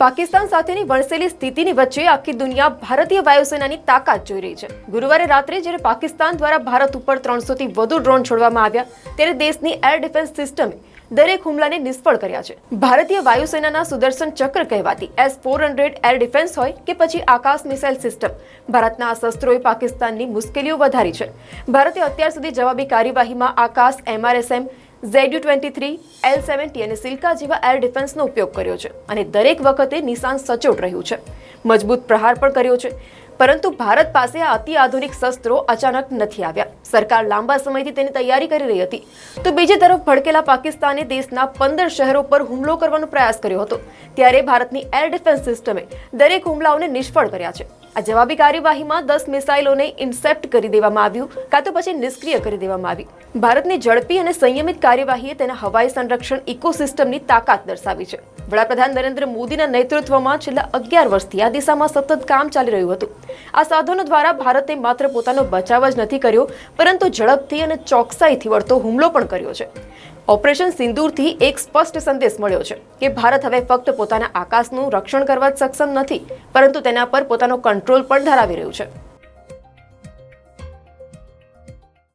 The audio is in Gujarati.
પાકિસ્તાન સાથેની વણસેલી સ્થિતિની વચ્ચે આખી દુનિયા ભારતીય વાયુસેનાની તાકાત જોઈ રહી છે। ગુરુવારે રાત્રે જ્યારે પાકિસ્તાન દ્વારા ભારત ઉપર 300થી વધુ ડ્રોન છોડવામાં આવ્યા ત્યારે દેશની એર ડિફેન્સ સિસ્ટમે દરેક હુમલાને નિષ્ફળ કર્યા છે। ભારતીય વાયુસેનાના સુદર્શન ચક્ર કહેવાતી S-400 એર ડિફેન્સ હોય કે પછી આકાશ મિસાઇલ સિસ્ટમ, ભારતના આ શસ્ત્રોએ પાકિસ્તાનની મુશ્કેલીઓ વધારી છે। ભારતે અત્યાર સુધી જવાબી કાર્યવાહીમાં આકાશ, MRSM, ZU-23, L-70 અને સિલ્કા જેવા એર ડિફેન્સનો ઉપયોગ કર્યો છે અને દરેક વખતે નિશાન સચોટ રહ્યું છે, મજબૂત પ્રહાર પણ કર્યો છે। પરંતુ ભારત પાસે આ અતિ આધુનિક શસ્ત્રો અચાનક નથી આવ્યા। સરકાર લાંબા સમયથી તેની તૈયારી કરી રહી હતી, તો બીજી તરફ ભડકેલા પાકિસ્તાને દેશના 15 શહેરો પર હુમલો કરવાનો પ્રયાસ કર્યો હતો। ત્યારે ભારતની એર ડિફેન્સ સિસ્ટમે દરેક હુમલાઓને નિષ્ફળ કર્યા છે। આ જવાબી કાર્યવાહીમાં 10 મિસાઇલોને ઇન્ટરસેપ્ટ કરી દેવામાં આવ્યું કાં તો પછી નિષ્ક્રિય કરી દેવામાં આવી। ભારતની ઝડપી અને સંયમિત કાર્યવાહીએ તેના હવાઈ સંરક્ષણ ઇકોસિસ્ટમની તાકાત દર્શાવી છે। વડાપ્રધાન નરેન્દ્ર મોદીના નેતૃત્વમાં છેલ્લા 11 વર્ષથી આ દિશામાં સતત કામ ચાલી રહ્યું હતું। આ સાધનો દ્વારા ભારતે માત્ર પોતાનો બચાવ જ નથી કર્યો, પરંતુ ઝડપથી અને ચોકસાઈથી વળતો હુમલો પણ કર્યો છે। ઓપરેશન સિંદૂરથી એક સ્પષ્ટ સંદેશ મળ્યો છે કે ભારત હવે ફક્ત પોતાના આકાશનું રક્ષણ કરવા જ સક્ષમ નથી, પરંતુ તેના પર પોતાનો કંટ્રોલ પણ ધરાવી રહ્યું છે।